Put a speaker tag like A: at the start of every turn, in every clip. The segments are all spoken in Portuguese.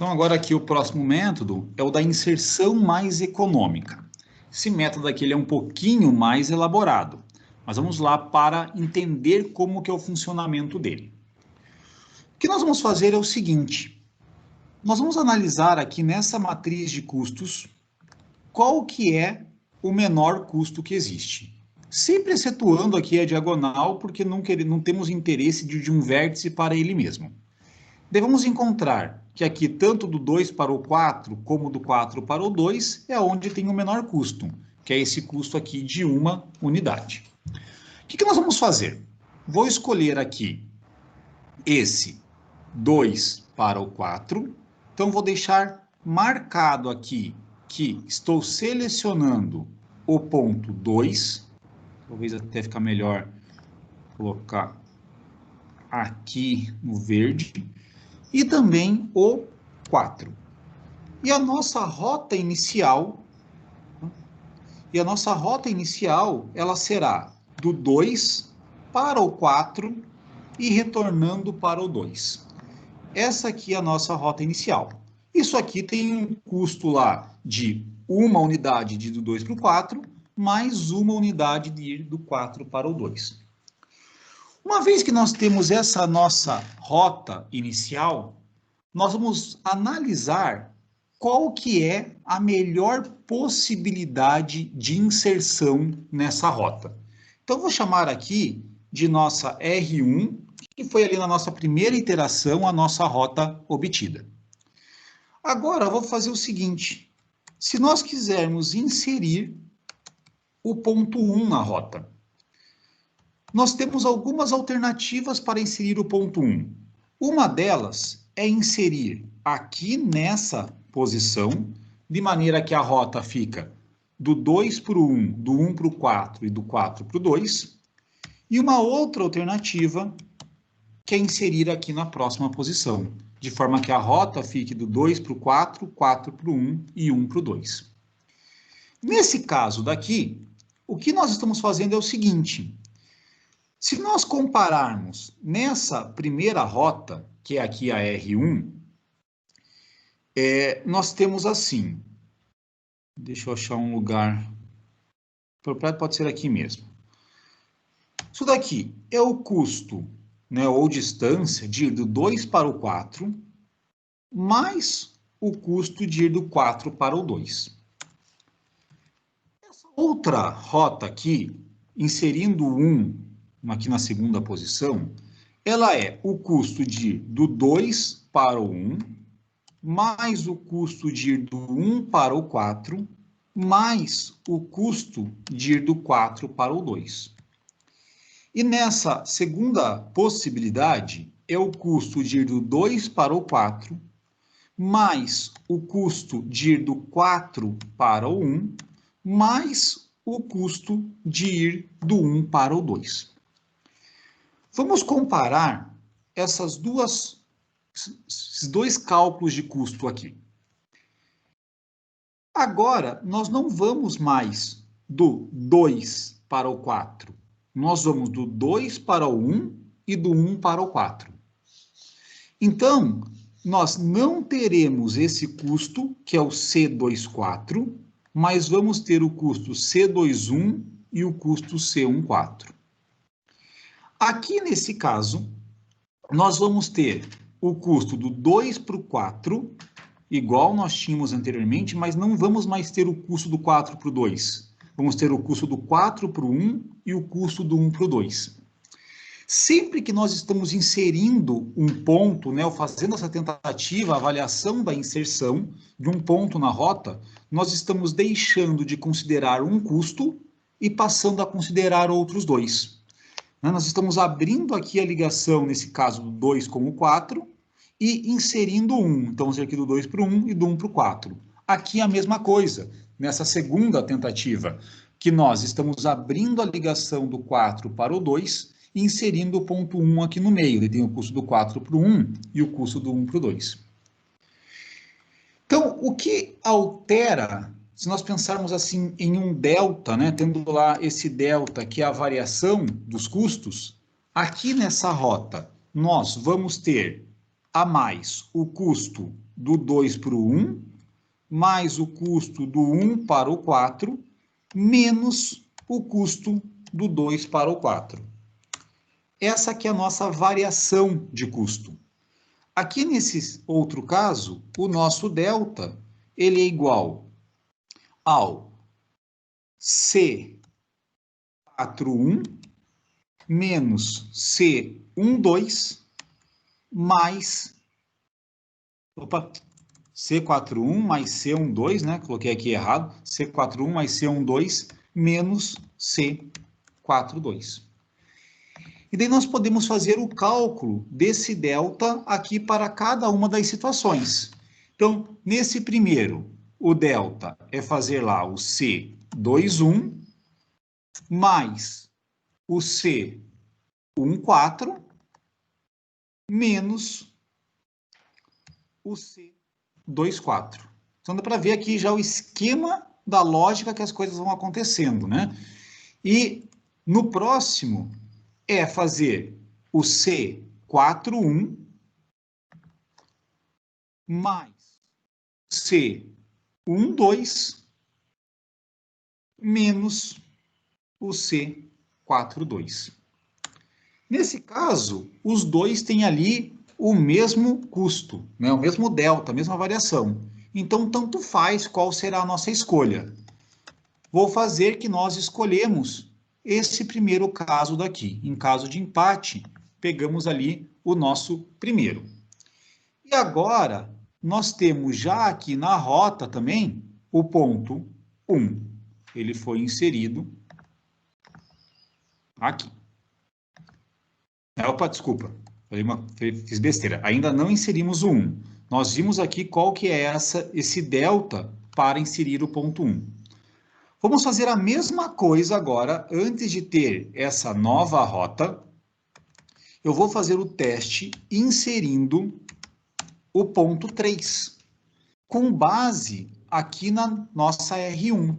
A: Então, agora aqui o próximo método é o da inserção mais econômica. Esse método aqui ele é um pouquinho mais elaborado, mas vamos lá para entender como que é o funcionamento dele. O que nós vamos fazer é o seguinte, nós vamos analisar aqui nessa matriz de custos qual que é o menor custo que existe. Sempre excetuando aqui a diagonal, porque não temos interesse de um vértice para ele mesmo. Devemos encontrar que aqui, tanto do 2 para o 4, como do 4 para o 2, é onde tem o menor custo, que é esse custo aqui de uma unidade. O que nós vamos fazer? Vou escolher aqui esse 2 para o 4, então vou deixar marcado aqui que estou selecionando o ponto 2, talvez até ficar melhor colocar aqui no verde, e também o 4. E a nossa rota inicial, ela será do 2 para o 4 e retornando para o 2. Essa aqui é a nossa rota inicial. Isso aqui tem um custo lá de uma unidade de ir do 2 para o 4, mais uma unidade de ir do 4 para o 2. Uma vez que nós temos essa nossa rota inicial, nós vamos analisar qual que é a melhor possibilidade de inserção nessa rota. Então, vou chamar aqui de nossa R1, que foi ali na nossa primeira iteração, a nossa rota obtida. Agora, eu vou fazer o seguinte, se nós quisermos inserir o ponto 1 na rota, nós temos algumas alternativas para inserir o ponto 1. Uma delas é inserir aqui nessa posição, de maneira que a rota fica do 2 para o 1, do 1 para o 4 e do 4 para o 2. E uma outra alternativa que é inserir aqui na próxima posição, de forma que a rota fique do 2 para o 4, 4 para o 1 e 1 para o 2. Nesse caso daqui, o que nós estamos fazendo é o seguinte, se nós compararmos nessa primeira rota, que é aqui a R1, nós temos assim, deixa eu achar um lugar, pode ser aqui mesmo. Isso daqui é o custo, né, ou distância de ir do 2 para o 4, mais o custo de ir do 4 para o 2. Essa outra rota aqui, inserindo o 1 aqui na segunda posição, ela é o custo de ir do 2 para o 1, mais o custo de ir do 1 para o 4, mais o custo de ir do 4 para o 2. E nessa segunda possibilidade, é o custo de ir do 2 para o 4, mais o custo de ir do 4 para o 1, mais o custo de ir do 1 para o 2. Vamos comparar esses dois cálculos de custo aqui. Agora, nós não vamos mais do 2 para o 4. Nós vamos do 2 para o 1 e do 1 para o 4. Então, nós não teremos esse custo, que é o C24, mas vamos ter o custo C21 e o custo C14. Aqui, nesse caso, nós vamos ter o custo do 2 para o 4, igual nós tínhamos anteriormente, mas não vamos mais ter o custo do 4 para o 2. Vamos ter o custo do 4 para o 1 e o custo do 1 para o 2. Sempre que nós estamos inserindo um ponto, né, ou fazendo essa tentativa, a avaliação da inserção de um ponto na rota, nós estamos deixando de considerar um custo e passando a considerar outros dois. Nós estamos abrindo aqui a ligação, nesse caso, do 2 com o 4 e inserindo 1. Então, vamos ter aqui do 2 para o 1 e do 1 para o 4. Aqui a mesma coisa, nessa segunda tentativa, que nós estamos abrindo a ligação do 4 para o 2 e inserindo o ponto 1 aqui no meio. Ele tem o custo do 4 para o 1 e o custo do 1 para o 2. Então, o que altera, se nós pensarmos assim em um delta, né, tendo lá esse delta que é a variação dos custos, aqui nessa rota nós vamos ter a mais o custo do 2 para o 1, mais o custo do 1 para o 4, menos o custo do 2 para o 4. Essa aqui é a nossa variação de custo. Aqui nesse outro caso, o nosso delta, ele é igual ao C41 menos C12 mais... C41 mais C12, né? Coloquei aqui errado. C41 mais C12 menos C42. E daí nós podemos fazer o cálculo desse delta aqui para cada uma das situações. Então, nesse primeiro, o delta é fazer lá o C21 mais o C14 menos o C24. Então, dá para ver aqui já o esquema da lógica que as coisas vão acontecendo, né? E no próximo é fazer o C41 mais C12 menos o C42. Nesse caso, os dois têm ali o mesmo custo, né? O mesmo delta, a mesma variação. Então, tanto faz qual será a nossa escolha. Vou fazer que nós escolhemos esse primeiro caso daqui. Em caso de empate, pegamos ali o nosso primeiro. E agora, nós temos já aqui na rota também o ponto 1. Ele foi inserido aqui. Opa, desculpa, fiz besteira. Ainda não inserimos o 1. Nós vimos aqui qual que é esse delta para inserir o ponto 1. Vamos fazer a mesma coisa agora, antes de ter essa nova rota. Eu vou fazer o teste inserindo o ponto 3, com base aqui na nossa R1.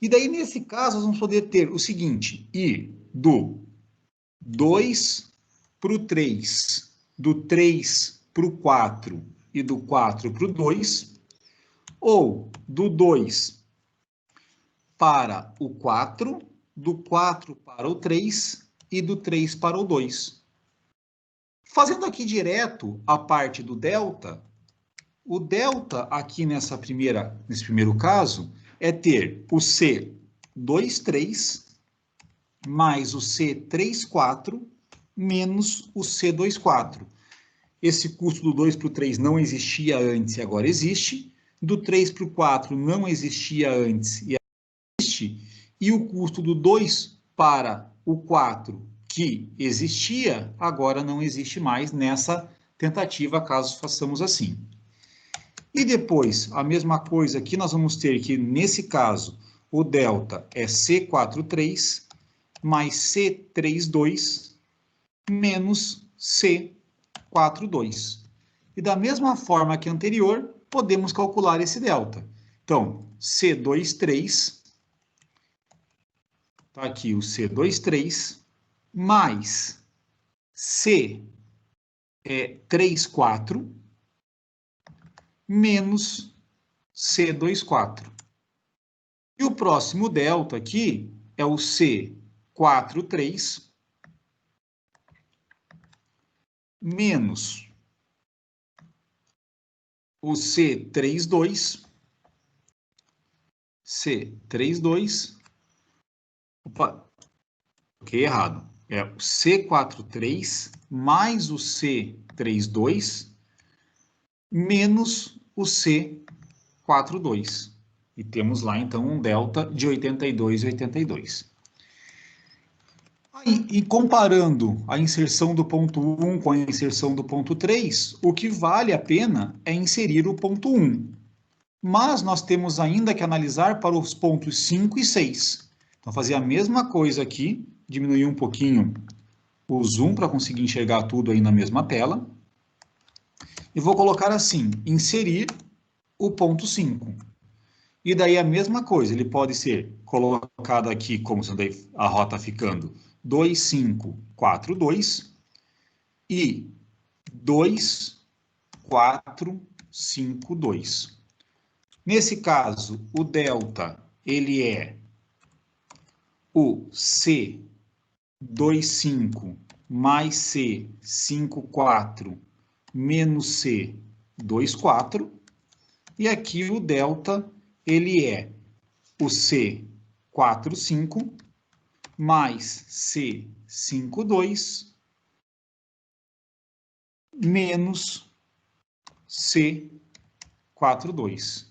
A: E daí, nesse caso, nós vamos poder ter o seguinte, ir do 2 para o 3, do 3 para o 4 e do 4 para o 2, ou do 2 para o 4, do 4 para o 3 e do 3 para o 2. Fazendo aqui direto a parte do delta, o delta aqui nesse primeiro caso é ter o C23 mais o C34 menos o C24. Esse custo do 2 para o 3 não existia antes e agora existe. Do 3 para o 4 não existia antes e e o custo do 2 para o 4, que existia, agora não existe mais nessa tentativa, caso façamos assim. E depois, a mesma coisa aqui, nós vamos ter que, nesse caso, o delta é C43 mais C32 menos C42. E da mesma forma que anterior, podemos calcular esse delta. Então, C23... Está aqui o C23 mais C34 menos C24. E o próximo delta aqui é o C43 menos o C32. Opa, coloquei errado. É o C43 mais o C32 menos o C42. E temos lá, então, um delta de 82,82. E comparando a inserção do ponto 1 com a inserção do ponto 3, o que vale a pena é inserir o ponto 1. Mas nós temos ainda que analisar para os pontos 5 e 6. Então, fazer a mesma coisa aqui, diminuir um pouquinho o zoom para conseguir enxergar tudo aí na mesma tela. E vou colocar assim, inserir o ponto 5. E daí a mesma coisa, ele pode ser colocado aqui, como sendo a rota ficando 2, 5, 4, 2 e 2, 4, 5, 2. Nesse caso, o delta, ele é o C25 mais C54 menos C24. E aqui o delta, ele é o C45 mais C52 menos C42.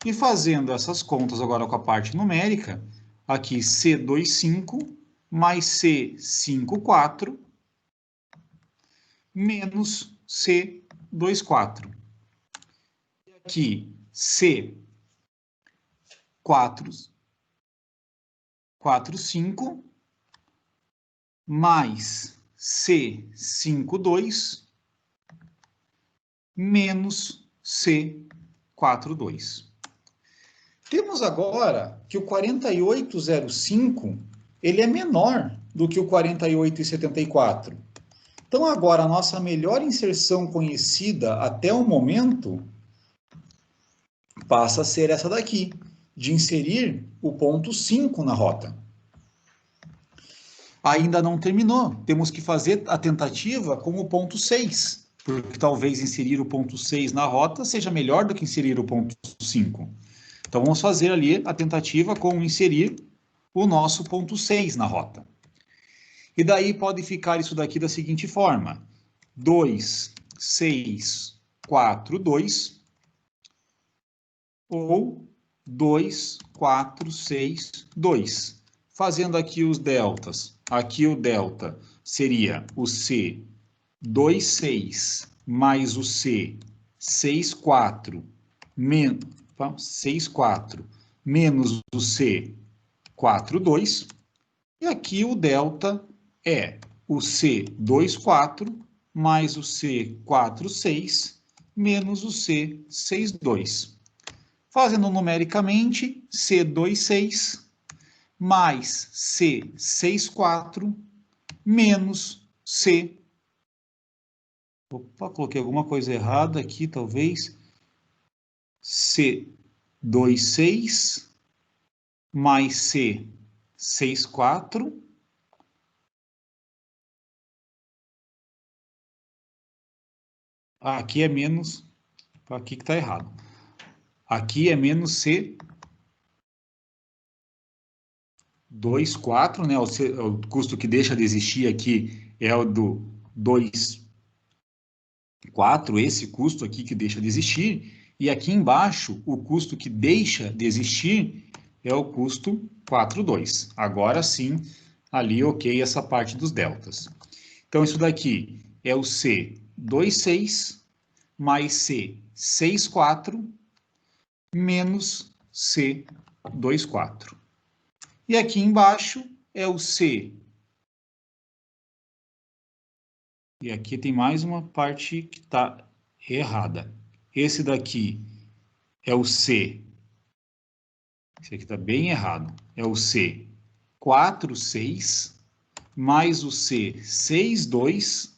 A: E fazendo essas contas agora com a parte numérica, aqui C25 mais C54 menos C24. E aqui C45 mais C52 menos C42. Temos agora que o 4805, ele é menor do que o 4874. Então, agora, a nossa melhor inserção conhecida até o momento passa a ser essa daqui, de inserir o ponto 5 na rota. Ainda não terminou, temos que fazer a tentativa com o ponto 6, porque talvez inserir o ponto 6 na rota seja melhor do que inserir o ponto 5. Então, vamos fazer ali a tentativa com inserir o nosso ponto 6 na rota. E daí pode ficar isso daqui da seguinte forma: 2, 6, 4, 2, ou 2, 4, 6, 2. Fazendo aqui os deltas, aqui o delta seria o C26 mais o C64 menos o C42, e aqui o delta é o C24 mais o C46 menos o C62. Fazendo numericamente, C26 mais C64 menos C... Opa, coloquei alguma coisa errada aqui, talvez. C26 mais C64 aqui é menos, aqui que está errado. Aqui é menos C24, né? O custo que deixa de existir aqui é o do 2,4, esse custo aqui que deixa de existir. E aqui embaixo, o custo que deixa de existir é o custo 4,2. Agora sim, ali ok essa parte dos deltas. Então, isso daqui é o C26 mais C64 menos C24. E aqui embaixo é o C. E aqui tem mais uma parte que está errada. Esse daqui é o C. Esse aqui está bem errado. É o C46 mais o C62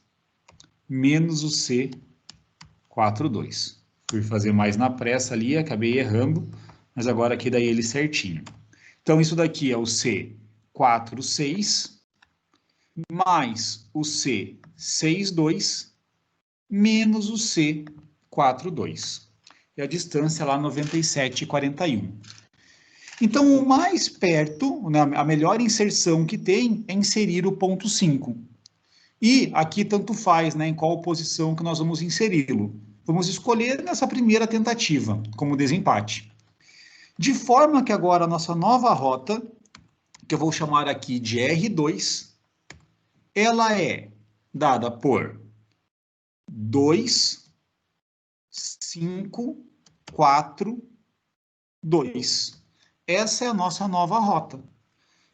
A: menos o C42. Fui fazer mais na pressa ali, acabei errando, mas agora aqui daí ele certinho. Então, isso daqui é o C46 mais o C62 menos o C42. E a distância lá 97,41. Então, o mais perto, né, a melhor inserção que tem é inserir o ponto 5. E aqui tanto faz, né, em qual posição que nós vamos inseri-lo. Vamos escolher nessa primeira tentativa, como desempate. De forma que agora a nossa nova rota, que eu vou chamar aqui de R2, ela é dada por 2, 5, 4, 2. Essa é a nossa nova rota.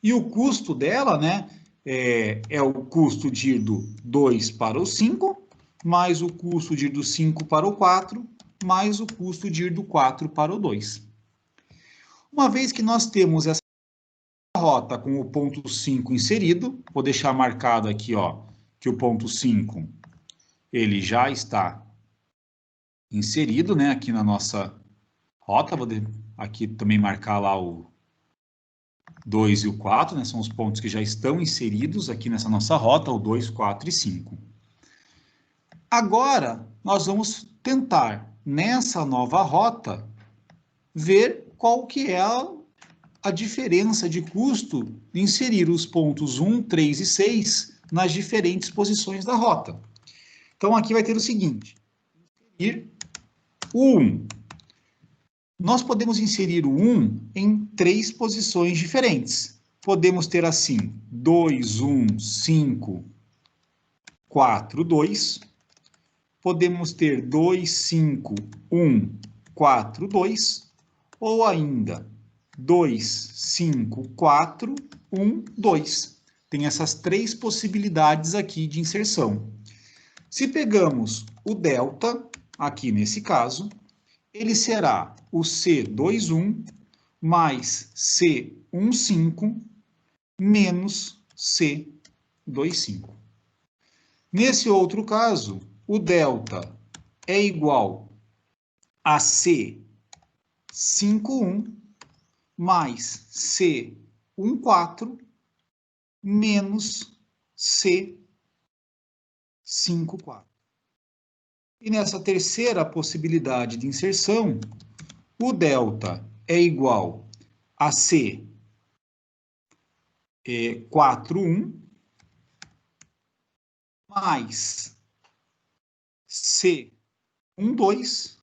A: E o custo dela, né, é o custo de ir do 2 para o 5, mais o custo de ir do 5 para o 4, mais o custo de ir do 4 para o 2. Uma vez que nós temos essa rota com o ponto 5 inserido, vou deixar marcado aqui, ó, que o ponto 5 ele já está inserido, né, aqui na nossa rota. Vou aqui também marcar lá o 2 e o 4, né, são os pontos que já estão inseridos aqui nessa nossa rota, o 2, 4 e 5. Agora, nós vamos tentar, nessa nova rota, ver qual que é a diferença de custo de inserir os pontos 1, 3 e 6 nas diferentes posições da rota. Então, aqui vai ter o seguinte, inserir o 1. Nós podemos inserir o 1 em 3 posições diferentes. Podemos ter assim, 2, 1, 5, 4, 2. Podemos ter 2, 5, 1, 4, 2. Ou ainda, 2, 5, 4, 1, 2. Tem essas 3 possibilidades aqui de inserção. Se pegamos o delta, aqui nesse caso, ele será o C21 mais C15 menos C25. Nesse outro caso, o delta é igual a C51 mais C14 menos C54. E nessa terceira possibilidade de inserção, o delta é igual a C41 mais C12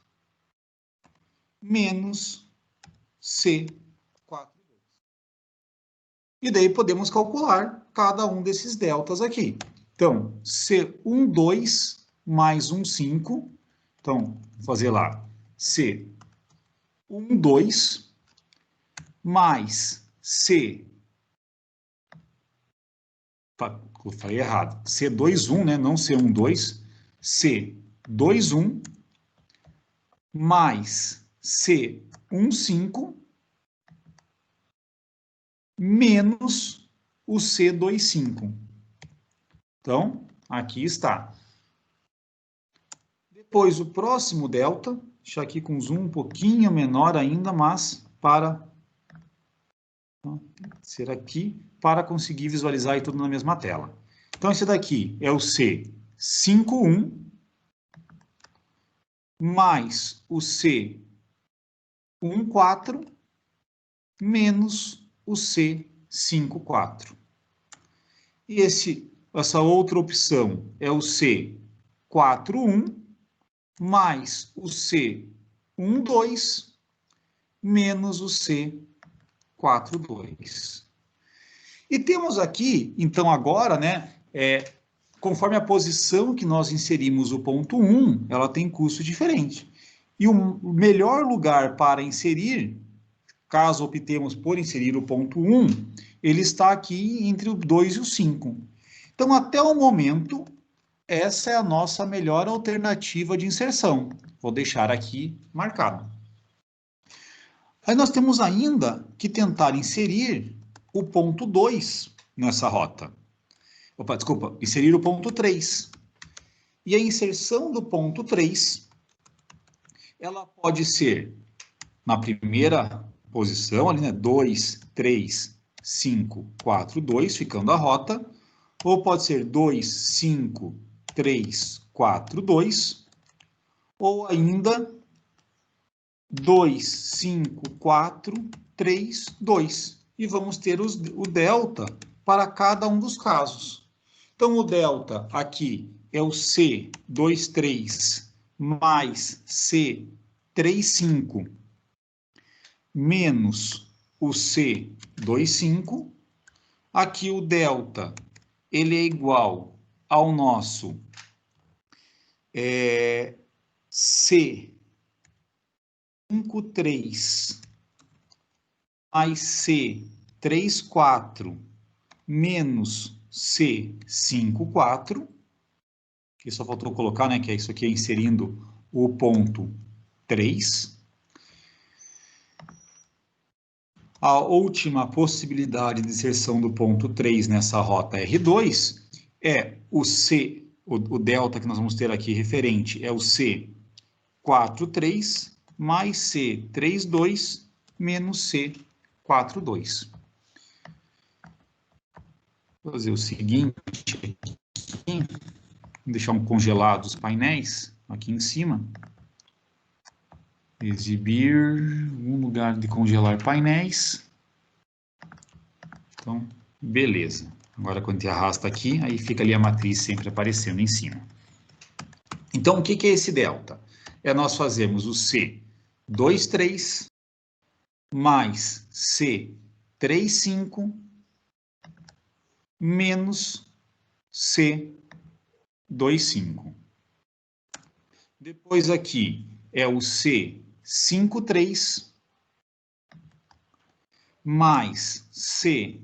A: menos C42. E daí podemos calcular cada um desses deltas aqui. Então, C12 mais 15, então, vou fazer lá, C12 mais eu falei errado, C21, né, não C12, C21 mais C15 menos o C25. Então, aqui está. Depois, o próximo delta, deixar aqui com zoom um pouquinho menor ainda, mas para ser aqui, para conseguir visualizar aí tudo na mesma tela. Então, esse daqui é o C51 mais o C14 menos o C54. E essa outra opção é o C41 mais o C12 menos o C42. E temos aqui, então agora, né, conforme a posição que nós inserimos o ponto 1, ela tem custo diferente. E o melhor lugar para inserir, caso optemos por inserir o ponto 1, ele está aqui entre o 2 e o 5. Então, até o momento, essa é a nossa melhor alternativa de inserção. Vou deixar aqui marcado. Aí nós temos ainda que tentar inserir o ponto 2 nessa rota. Opa, desculpa, inserir o ponto 3. E a inserção do ponto 3, ela pode ser na primeira posição, ali, né? 2, 3, 5, 4, 2, ficando a rota. Ou pode ser 2, 5, 3, 4, 2. Ou ainda 2, 5, 4, 3, 2. E vamos ter o delta para cada um dos casos. Então, o delta aqui é o C23 mais C35 menos o C25. Aqui o delta, ele é igual ao nosso C53 mais C34 menos C54, que só faltou colocar, né, que é isso aqui, inserindo o ponto 3. A última possibilidade de inserção do ponto 3 nessa rota R2 é o delta que nós vamos ter aqui referente, é o C41 4,3 mais C, 3,2 menos C, 4,2. Vou fazer o seguinte aqui, deixar congelados os painéis aqui em cima. Exibir um lugar de congelar painéis. Então, beleza. Agora, quando a gente arrasta aqui, aí fica ali a matriz sempre aparecendo em cima. Então, o que é esse delta? É nós fazermos o C 2,3 mais C 3,5 menos C 2,5. Depois aqui é o C 5,3 mais C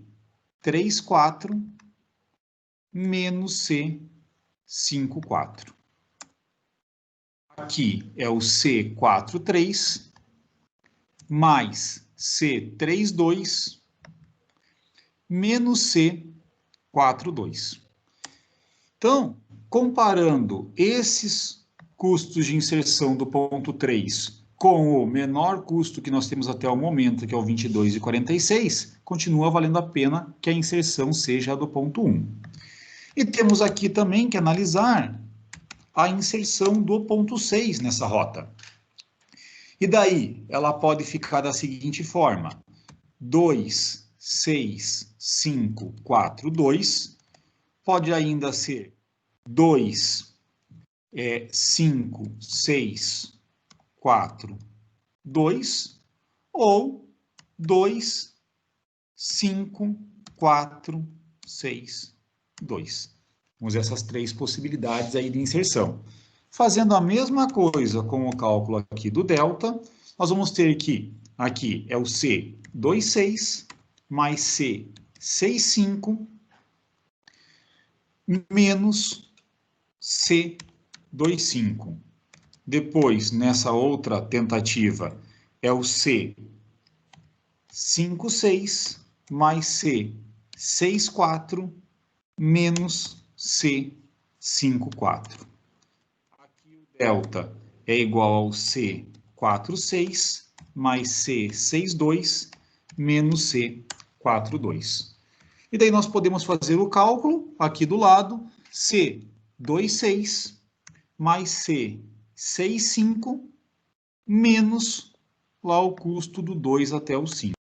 A: 3,4 menos C 5,4. Aqui é o C 4,3 mais C 3,2 menos C 4,2. Então, comparando esses custos de inserção do ponto 3 com o menor custo que nós temos até o momento, que é o 22,46, continua valendo a pena que a inserção seja a do ponto 1. E temos aqui também que analisar a inserção do ponto 6 nessa rota. E daí, ela pode ficar da seguinte forma: 2, 6, 5, 4, 2. Pode ainda ser 2, 5, 6, 4, 2. Ou 2, 5, 4, 6, 2. Temos essas três possibilidades aí de inserção. Fazendo a mesma coisa com o cálculo aqui do delta, nós vamos ter que, aqui é o C 2,6 mais C 6,5 menos C 2,5. Depois, nessa outra tentativa, é o C 5,6 mais C 6,4 menos C 5,4. Aqui o delta é igual ao C 4,6 mais C 6,2 menos C 4,2. E daí nós podemos fazer o cálculo aqui do lado, C 2,6 mais C 6,5 menos lá o custo do 2 até o 5.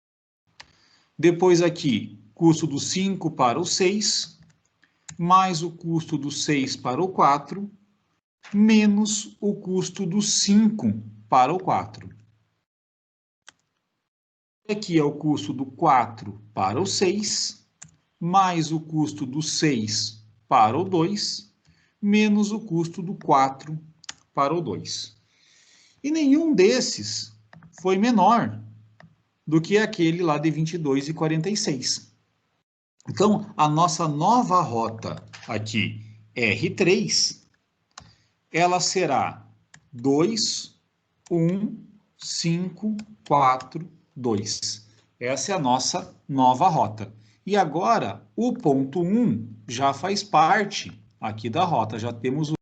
A: Depois aqui, custo do 5 para o 6, mais o custo do 6 para o 4, menos o custo do 5 para o 4. Aqui é o custo do 4 para o 6, mais o custo do 6 para o 2, menos o custo do 4 para o 2. E nenhum desses foi menor do que aquele lá de 22,46. Então, a nossa nova rota aqui, R3, ela será 2, 1, 5, 4, 2. Essa é a nossa nova rota. E agora, o ponto 1 já faz parte aqui da rota, já temos o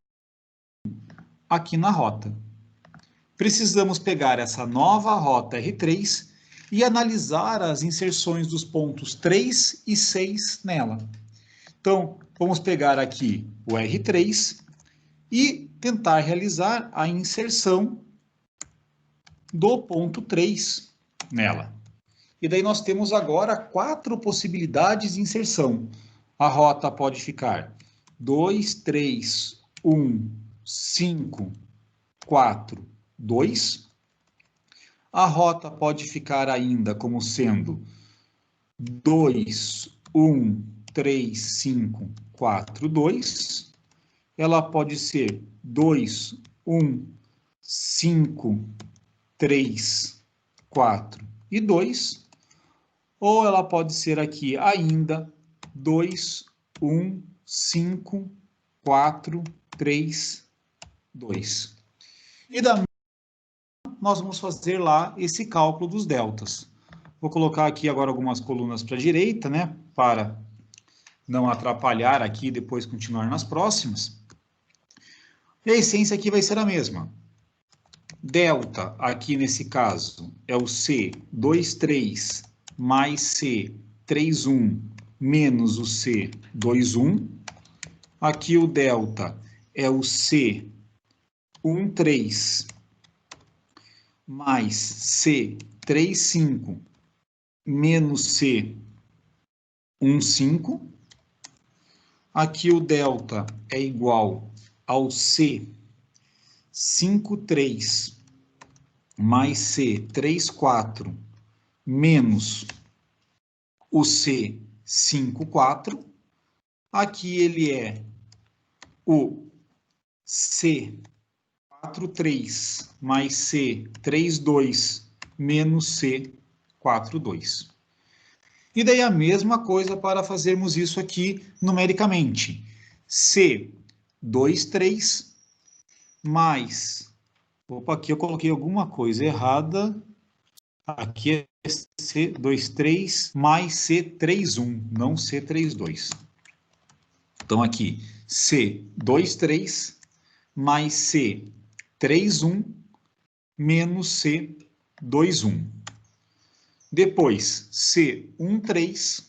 A: aqui na rota. Precisamos pegar essa nova rota R3 e analisar as inserções dos pontos 3 e 6 nela. Então, vamos pegar aqui o R3 e tentar realizar a inserção do ponto 3 nela. E daí nós temos agora 4 possibilidades de inserção. A rota pode ficar 2, 3, 1, 5, 4, 2. A rota pode ficar ainda como sendo 2, 1, 3, 5, 4, 2. Ela pode ser 2, 1, 5, 3, 4 e 2. Ou ela pode ser aqui ainda 2, 1, 5, 4, 3, 2. E da nós vamos fazer lá esse cálculo dos deltas. Vou colocar aqui agora algumas colunas para a direita, né? Para não atrapalhar aqui e depois continuar nas próximas. E a essência aqui vai ser a mesma. delta, aqui nesse caso, é o C23 mais C31 menos o C21. Aqui o delta é o C13 mais C35 menos C15. Aqui o delta é igual ao C53 mais C34 menos o C54. Aqui ele é o C43 mais C32 menos C42. E daí a mesma coisa para fazermos isso aqui numericamente. C23 mais... Opa, aqui eu coloquei alguma coisa errada. Aqui é C23 mais C31, não C32. Então aqui, C23 mais C31 menos C21. Depois, C13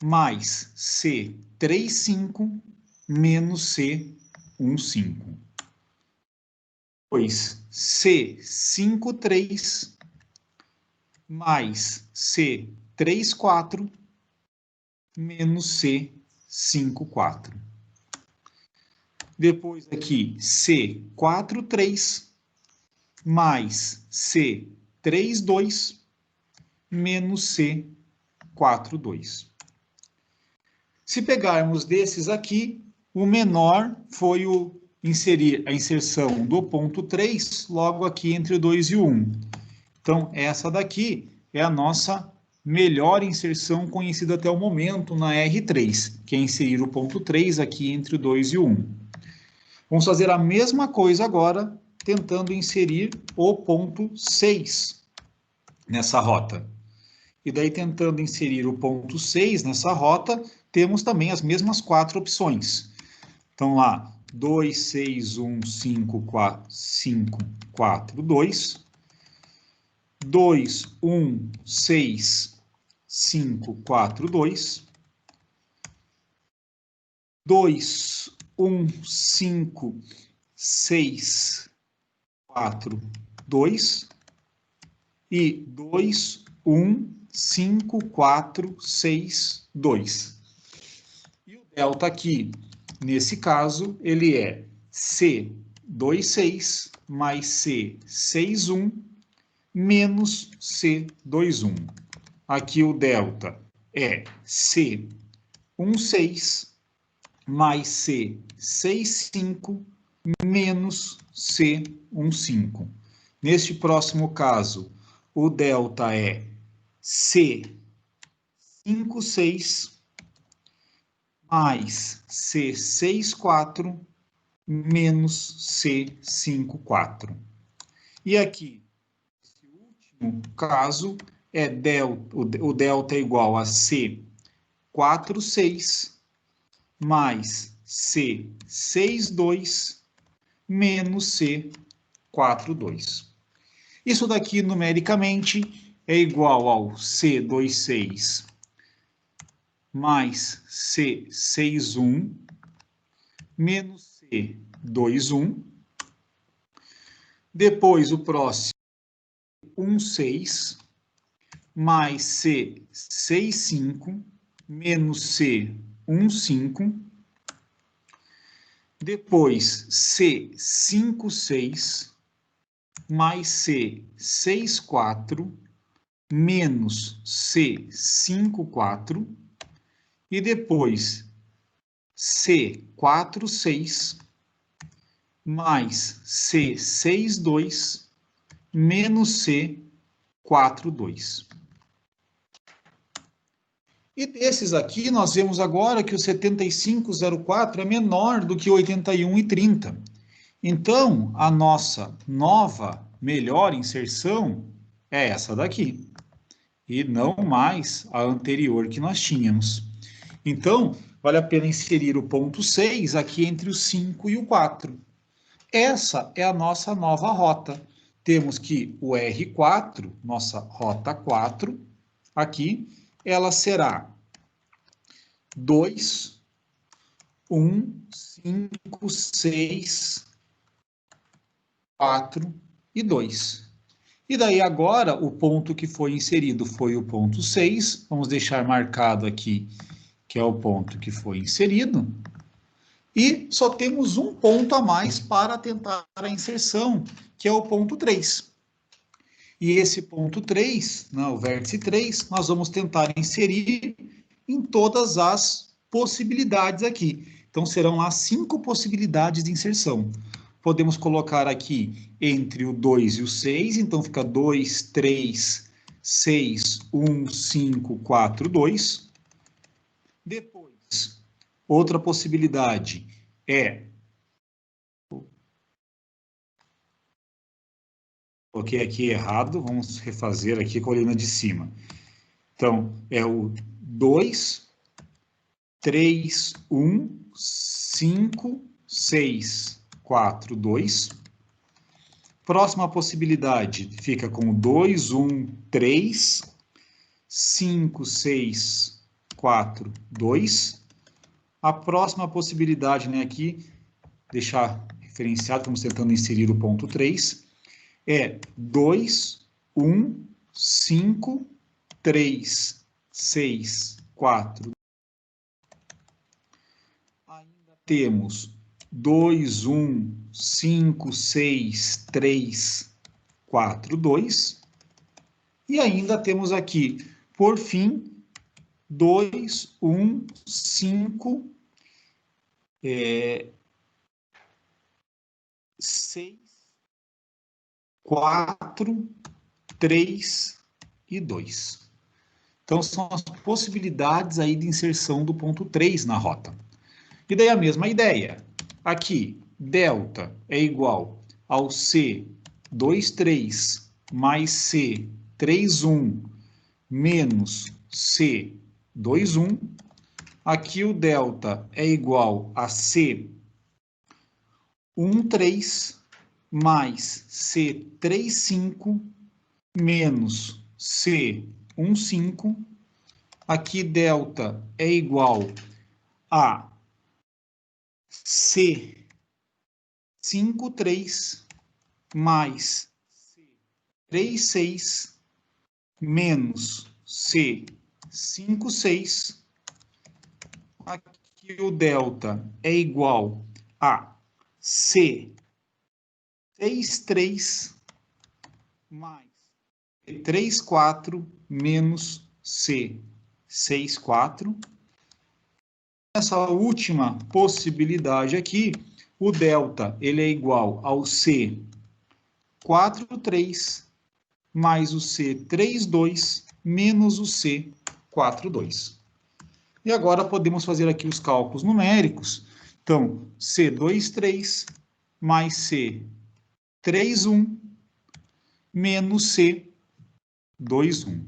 A: mais C35 menos C15. Depois, C53 mais C34 menos C54. Depois aqui, C43 mais C32 menos C42. Se pegarmos desses aqui, o menor foi inserir a inserção do ponto 3, logo aqui entre o 2 e o 1. Então, essa daqui é a nossa melhor inserção conhecida até o momento na R3, que é inserir o ponto 3 aqui entre o 2 e o 1. Vamos fazer a mesma coisa agora, tentando inserir o ponto 6 nessa rota. E daí, tentando inserir o ponto 6 nessa rota, temos também as mesmas 4 opções. Então, lá, 2, 6, 1, 5, 4, 5, 4, 2. 2, 1, 6, 5, 4, 2. 2, 1, 5, 6, 4, 2. E 2, 1, 5, 4, 6, 2. E o delta aqui, nesse caso, ele é C26 mais C61 menos C21. Aqui o delta é C16 mais C65 menos C15. Neste próximo caso, o delta é C56 mais C64 menos C54. E aqui, esse último caso, o delta é igual a C46 mais C62 menos C42. Isso daqui, numericamente, é igual ao C26 mais C61 menos C21. Depois, o próximo, 16 mais C65 menos C15. Depois, C56 mais C64 menos C54. E depois, C46 mais C62 menos C42. E desses aqui, nós vemos agora que o 7504 é menor do que o 8130. Então, a nossa nova, melhor inserção é essa daqui. E não mais a anterior que nós tínhamos. Então, vale a pena inserir o ponto 6 aqui entre o 5 e o 4. Essa é a nossa nova rota. temos que o R4, nossa rota 4, aqui, ela será 2, 1, 5, 6, 4 e 2. E daí agora o ponto que foi inserido foi o ponto 6. Vamos deixar marcado aqui que é o ponto que foi inserido. E só temos um ponto a mais para tentar a inserção, que é o ponto 3. E esse ponto 3, o vértice 3, nós vamos tentar inserir em todas as possibilidades aqui. Então serão lá 5 possibilidades de inserção. Podemos colocar aqui entre o 2 e o 6, então fica 2, 3, 6, 1, 5, 4, 2. Depois, outra possibilidade é... Coloquei aqui errado, vamos refazer aqui a coluna de cima. Então, é o 2, 3, 1, 5, 6, 4, 2. Próxima possibilidade fica com 2, 1, 3, 5, 6, 4, 2. A próxima possibilidade, aqui, deixar referenciado, estamos tentando inserir o ponto 3, é 2, 1, 5, 3, 6, 4. Ainda temos 2, 1, 5, 6, 3, 4, 2. E ainda temos aqui, por fim, 2, 1, 5, 6, 4, 3 e 2. Então, são as possibilidades aí de inserção do ponto 3 na rota. E daí a mesma ideia. Aqui, delta é igual ao C23 mais C31 menos C21. Aqui o delta é igual a C13 mais C35 menos C15. Aqui delta é igual a C53 mais C36 menos C56. Aqui o delta é igual a C63 mais C34 menos C64. Essa última possibilidade aqui, o delta ele é igual ao C43 mais o C32 menos o C42. E agora podemos fazer aqui os cálculos numéricos. Então, C23 mais C31 menos C21.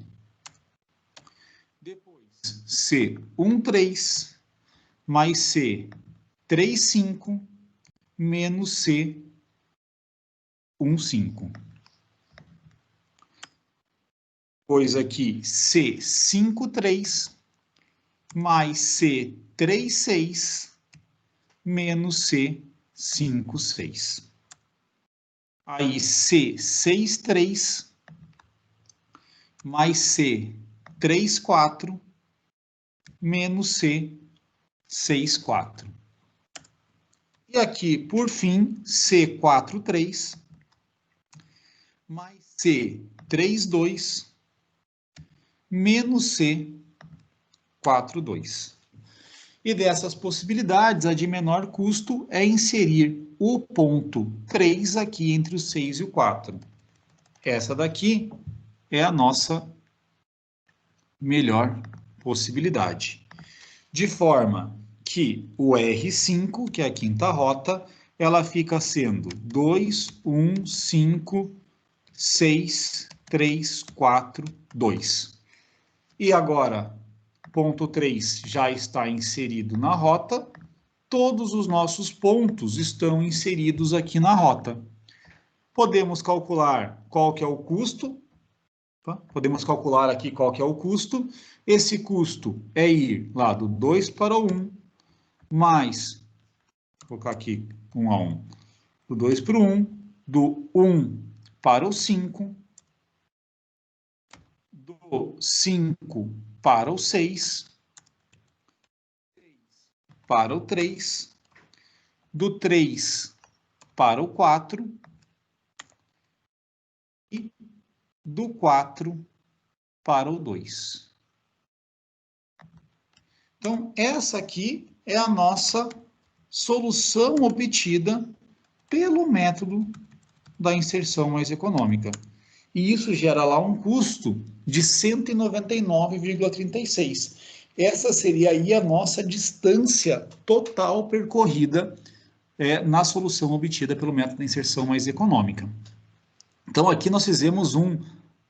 A: Depois, C13 mais C35 menos C15. Pois aqui C53 mais C36 menos C56. Aí C63 mais C34 menos C64. E aqui, por fim, C43 mais C32 menos C42. E dessas possibilidades, a de menor custo é inserir o ponto 3 aqui entre o 6 e o 4. Essa daqui é a nossa melhor possibilidade. De forma que o R5, que é a quinta rota, ela fica sendo 2, 1, 5, 6, 3, 4, 2. E agora, ponto 3 já está inserido na rota, todos os nossos pontos estão inseridos aqui na rota. Podemos calcular qual que é o custo. Tá? Podemos calcular aqui qual que é o custo. Esse custo é ir lá do 2 para o 1, mais, vou colocar aqui 1 a 1, do 2 para o 1, do 1 para o 5, do 5 para o 6, para o 3, do 3 para o 4 e do 4 para o 2. Então, essa aqui é a nossa solução obtida pelo método da inserção mais econômica. E isso gera lá um custo de 199,36. Essa seria aí a nossa distância total percorrida na solução obtida pelo método da inserção mais econômica. Então, aqui nós fizemos um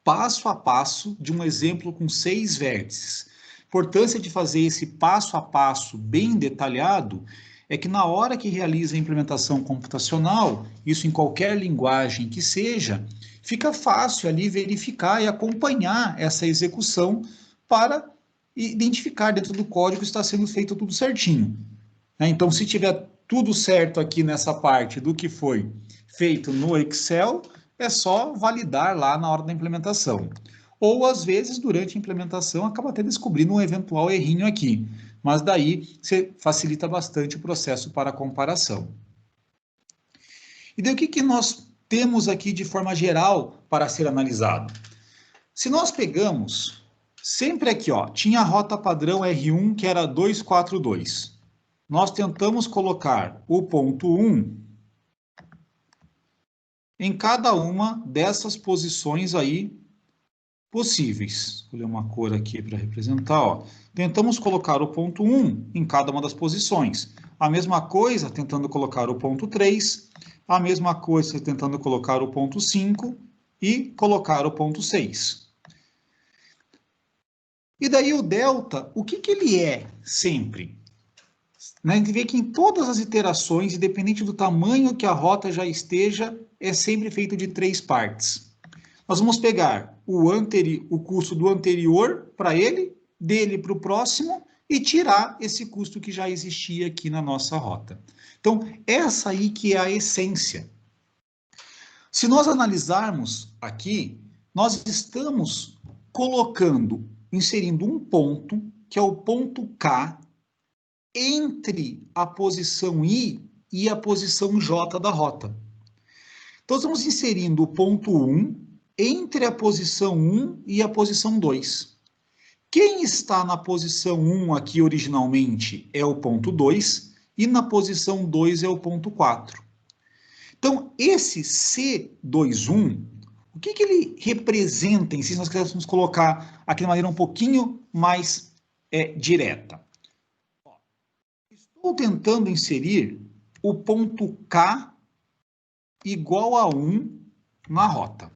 A: passo a passo de um exemplo com 6 vértices. A importância de fazer esse passo a passo bem detalhado é que na hora que realiza a implementação computacional, isso em qualquer linguagem que seja, fica fácil ali verificar e acompanhar essa execução para identificar dentro do código se está sendo feito tudo certinho. Então, se tiver tudo certo aqui nessa parte do que foi feito no Excel, é só validar lá na hora da implementação. Ou, às vezes, durante a implementação, acaba até descobrindo um eventual errinho aqui. Mas daí você facilita bastante o processo para comparação. E daí o que nós temos aqui de forma geral para ser analisado? Se nós pegamos, sempre aqui, ó, tinha a rota padrão R1 que era 242. Nós tentamos colocar o ponto 1 em cada uma dessas posições aí possíveis. Vou escolher uma cor aqui para representar, ó. Tentamos colocar o ponto 1 em cada uma das posições. A mesma coisa tentando colocar o ponto 3, a mesma coisa tentando colocar o ponto 5 e colocar o ponto 6. E daí o delta, o que ele é sempre? A gente vê que em todas as iterações, independente do tamanho que a rota já esteja, é sempre feito de 3 partes. Nós vamos pegar o custo do anterior para ele, dele para o próximo, e tirar esse custo que já existia aqui na nossa rota. Então, essa aí que é a essência. Se nós analisarmos aqui, nós estamos inserindo um ponto, que é o ponto K, entre a posição I e a posição J da rota. Então, estamos inserindo o ponto 1 entre a posição 1 e a posição 2. Quem está na posição 1 aqui originalmente é o ponto 2 e na posição 2 é o ponto 4. Então, esse C21, o que ele representa em si, se nós quiséssemos colocar aqui de maneira um pouquinho mais direta? Estou tentando inserir o ponto K igual a 1 na rota.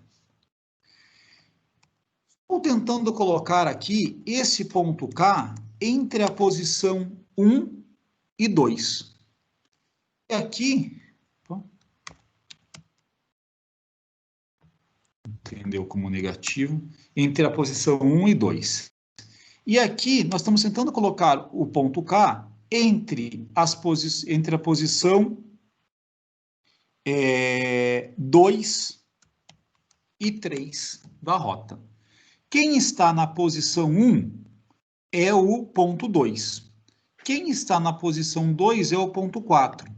A: Estou tentando colocar aqui esse ponto K entre a posição 1 e 2. E aqui, entendeu como negativo, entre a posição 1 e 2. E aqui nós estamos tentando colocar o ponto K entre a posição 2 e 3 da rota. Quem está na posição 1 é o ponto 2. Quem está na posição 2 é o ponto 4.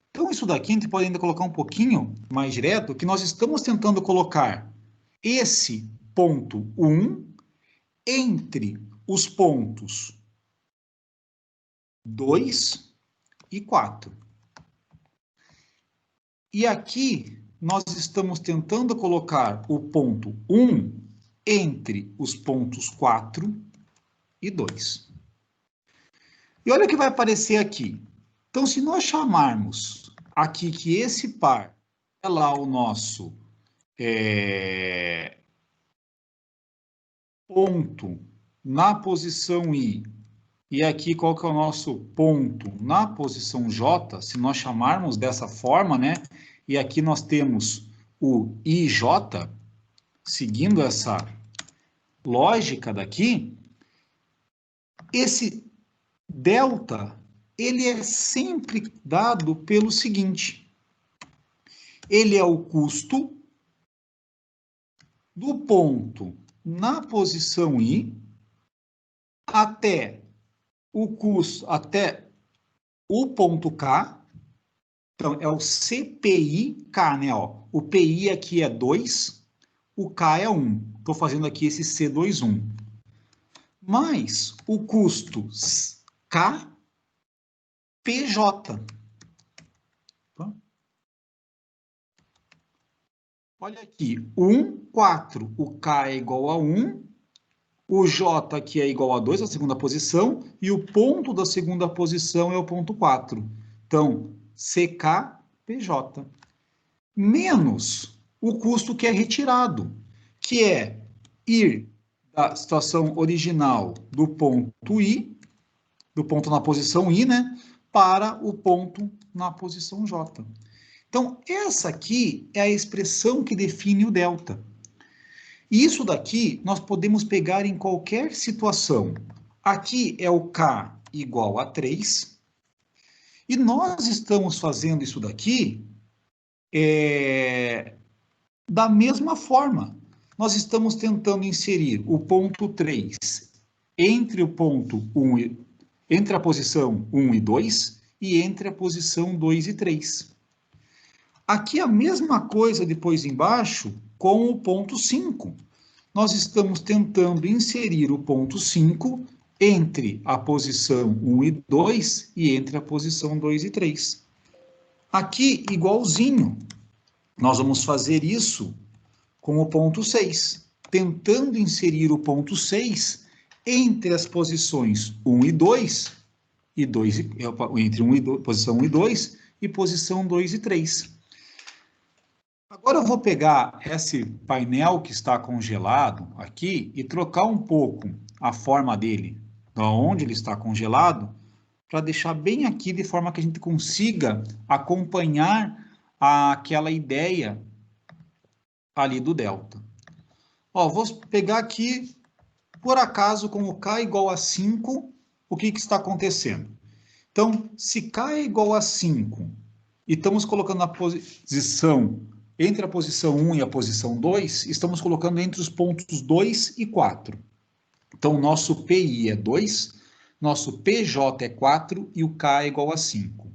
A: Então, isso daqui a gente pode ainda colocar um pouquinho mais direto, que nós estamos tentando colocar esse ponto 1 entre os pontos 2 e 4. E aqui nós estamos tentando colocar o ponto 1 entre os pontos 4 e 2. E olha o que vai aparecer aqui. Então, se nós chamarmos aqui que esse par é lá o nosso ponto na posição I, e aqui qual que é o nosso ponto na posição J, se nós chamarmos dessa forma, né? E aqui nós temos o IJ, seguindo essa lógica daqui, esse delta, ele é sempre dado pelo seguinte: ele é o custo do ponto na posição I até o ponto K. Então, é o CPI-K, né? Ó, o PI aqui é 2, o K é 1. Estou fazendo aqui esse C21. Mais o custo KPJ. Tá? Olha aqui, 1, 4. O K é igual a 1. O J aqui é igual a 2, a segunda posição. E o ponto da segunda posição é o ponto 4. Então, CKPJ. Menos o custo que é retirado, que é ir da situação original do ponto I, do ponto na posição I, né, para o ponto na posição J. Então, essa aqui é a expressão que define o delta. E isso daqui nós podemos pegar em qualquer situação. Aqui é o K igual a 3, e nós estamos fazendo isso daqui da mesma forma. Nós estamos tentando inserir o ponto 3 entre o ponto 1, entre a posição 1 e 2 e entre a posição 2 e 3. Aqui a mesma coisa depois embaixo com o ponto 5. Nós estamos tentando inserir o ponto 5 entre a posição 1 e 2 e entre a posição 2 e 3. Aqui, igualzinho, nós vamos fazer isso com o ponto 6, tentando inserir o ponto 6 entre as posições 1 e 2, entre posição 1 e 2 e posição 2 e 3. Agora eu vou pegar esse painel que está congelado aqui e trocar um pouco a forma dele, de onde ele está congelado, para deixar bem aqui de forma que a gente consiga acompanhar aquela ideia ali do delta. Ó, vou pegar aqui, por acaso, com o K igual a 5, o que está acontecendo? Então, se K é igual a 5, e estamos colocando a posição, entre a posição 1 e a posição 2, estamos colocando entre os pontos 2 e 4. Então, nosso PI é 2, nosso PJ é 4 e o K é igual a 5.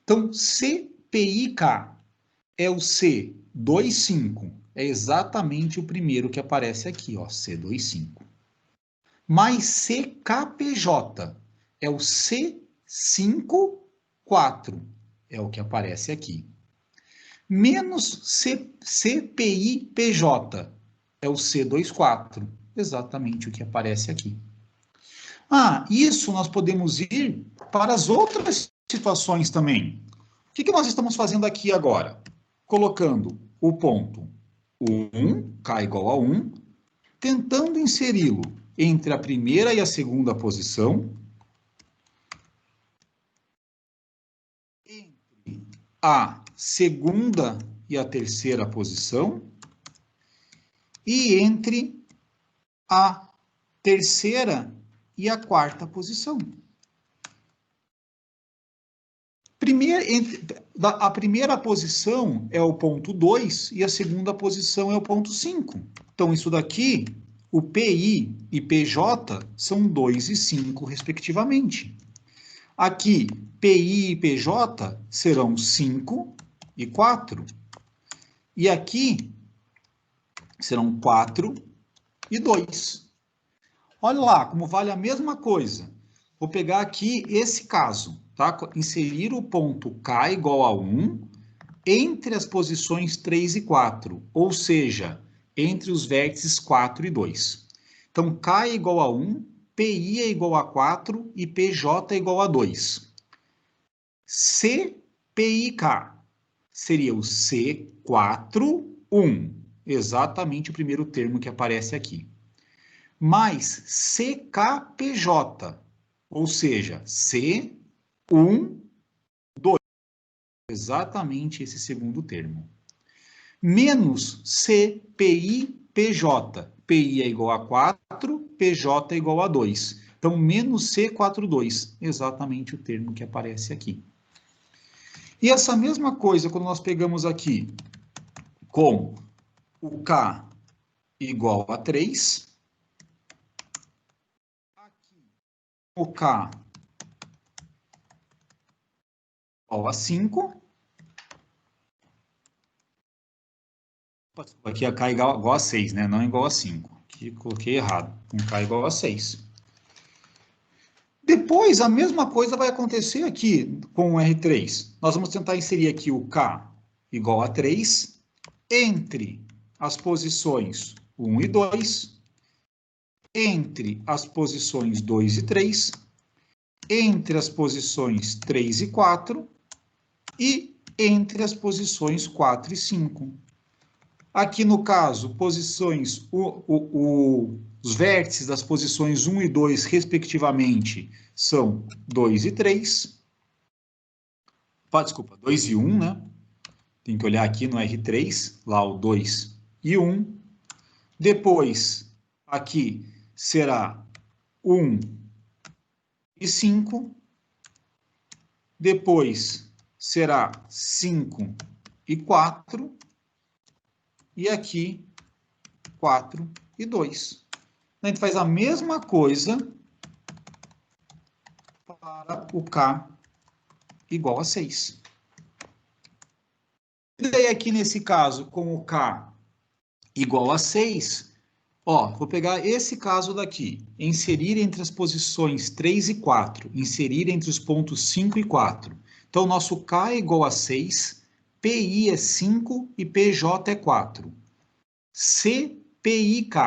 A: Então, CPIK é o C25. É exatamente o primeiro que aparece aqui, ó, C25. Mais CKPJ é o C54, é o que aparece aqui. Menos CPIPJ é o C24, exatamente o que aparece aqui. Isso nós podemos ir para as outras situações também. O que nós estamos fazendo aqui agora? Colocando o ponto 1, K igual a 1, tentando inseri-lo entre a primeira e a segunda posição, entre a segunda e a terceira posição, e entre a terceira e a quarta posição. A primeira posição é o ponto 2 e a segunda posição é o ponto 5. Então, isso daqui, o PI e PJ são 2 e 5, respectivamente. Aqui, PI e PJ serão 5 e 4. E aqui serão 4 e 2. Olha lá, como vale a mesma coisa. Vou pegar aqui esse caso, tá? Inserir o ponto K igual a 1 entre as posições 3 e 4, ou seja, entre os vértices 4 e 2. Então, K é igual a 1, PI é igual a 4 e PJ é igual a 2. CPIK seria o C41, exatamente o primeiro termo que aparece aqui. Mais CKPJ, ou seja, C12, exatamente esse segundo termo. menos CPI-PJ. PI é igual a 4, PJ é igual a 2. Então, menos C42, exatamente o termo que aparece aqui. E essa mesma coisa, quando nós pegamos aqui com o K igual a 3, aqui o K igual a 5, aqui a K igual a 6, né? Não igual a 5. Aqui coloquei errado, com K igual a 6. Depois, a mesma coisa vai acontecer aqui com o R3. Nós vamos tentar inserir aqui o K igual a 3 entre as posições 1 e 2, entre as posições 2 e 3, entre as posições 3 e 4 e entre as posições 4 e 5. Aqui no caso, posições, os vértices das posições 1 e 2, respectivamente, são 2 e 3. Desculpa, 2 e 1, né? Tem que olhar aqui no R3, lá o 2 e 1. Depois, aqui será 1 e 5. Depois, será 5 e 4. E aqui, 4 e 2. A gente faz a mesma coisa para o K igual a 6. E daí aqui nesse caso, com o K igual a 6, ó, vou pegar esse caso daqui, inserir entre as posições 3 e 4, inserir entre os pontos 5 e 4. Então, nosso K é igual a 6, PI é 5 e PJ é 4. CPIK,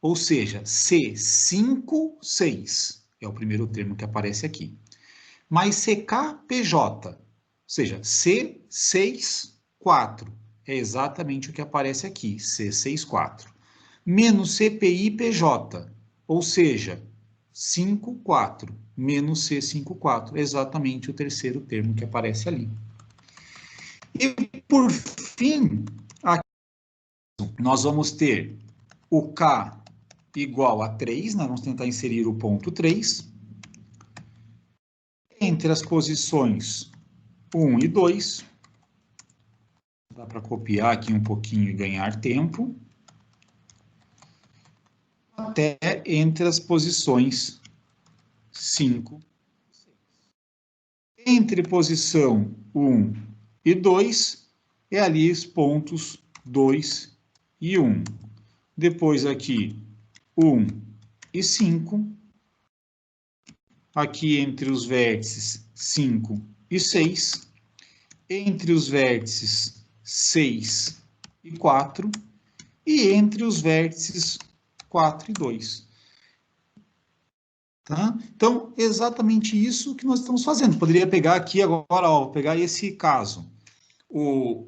A: ou seja, C5, 6, é o primeiro termo que aparece aqui. Mais CKPJ, ou seja, C6, 4, é exatamente o que aparece aqui, C64. Menos CPI-PJ, ou seja, 5, 4, menos C54, exatamente o terceiro termo que aparece ali. E, por fim, aqui nós vamos ter o K igual a 3, nós vamos tentar inserir o ponto 3, entre as posições 1 e 2, dá para copiar aqui um pouquinho e ganhar tempo, até entre as posições 5 e 6. Entre posição 1 e 2, é ali os pontos 2 e 1. Depois aqui, 1 e 5. Aqui entre os vértices 5 e 6. Entre os vértices 6 e 4. E entre os vértices 4 e 2. Tá? Então, exatamente isso que nós estamos fazendo. Poderia pegar aqui agora, ó, vou pegar esse caso. O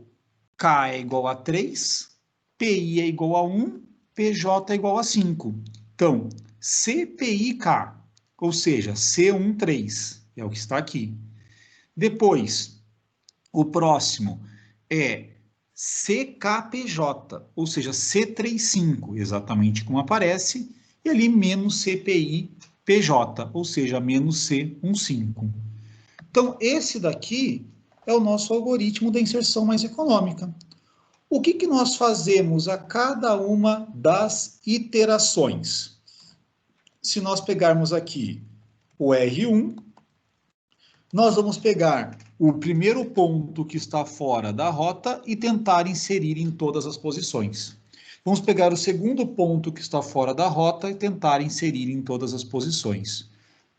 A: K é igual a 3, PI é igual a 1, PJ é igual a 5. Então, CPIK, ou seja, C13, é o que está aqui. Depois, o próximo é CKPJ, ou seja, C35, exatamente como aparece, e ali menos CPI-PJ, ou seja, menos C15. Então, esse daqui é o nosso algoritmo da inserção mais econômica. O que nós fazemos a cada uma das iterações? Se nós pegarmos aqui o R1, nós vamos pegar o primeiro ponto que está fora da rota e tentar inserir em todas as posições. Vamos pegar o segundo ponto que está fora da rota e tentar inserir em todas as posições.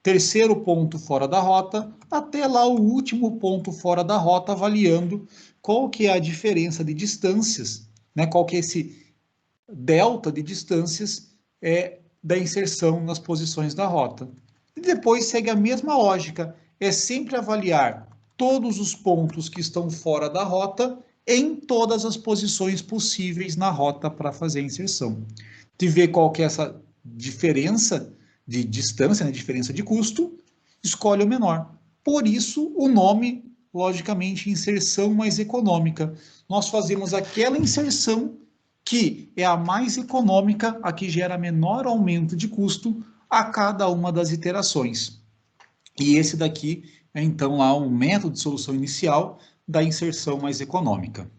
A: Terceiro ponto fora da rota, até lá o último ponto fora da rota, avaliando qual que é a diferença de distâncias, né? Qual que é esse delta de distâncias da inserção nas posições da rota. E depois segue a mesma lógica, é sempre avaliar todos os pontos que estão fora da rota em todas as posições possíveis na rota para fazer a inserção. De ver qual que é essa diferença de distância, né, diferença de custo, escolhe o menor. Por isso, o nome logicamente, inserção mais econômica. Nós fazemos aquela inserção que é a mais econômica, a que gera menor aumento de custo a cada uma das iterações. E esse daqui é, então, lá um método de solução inicial da inserção mais econômica.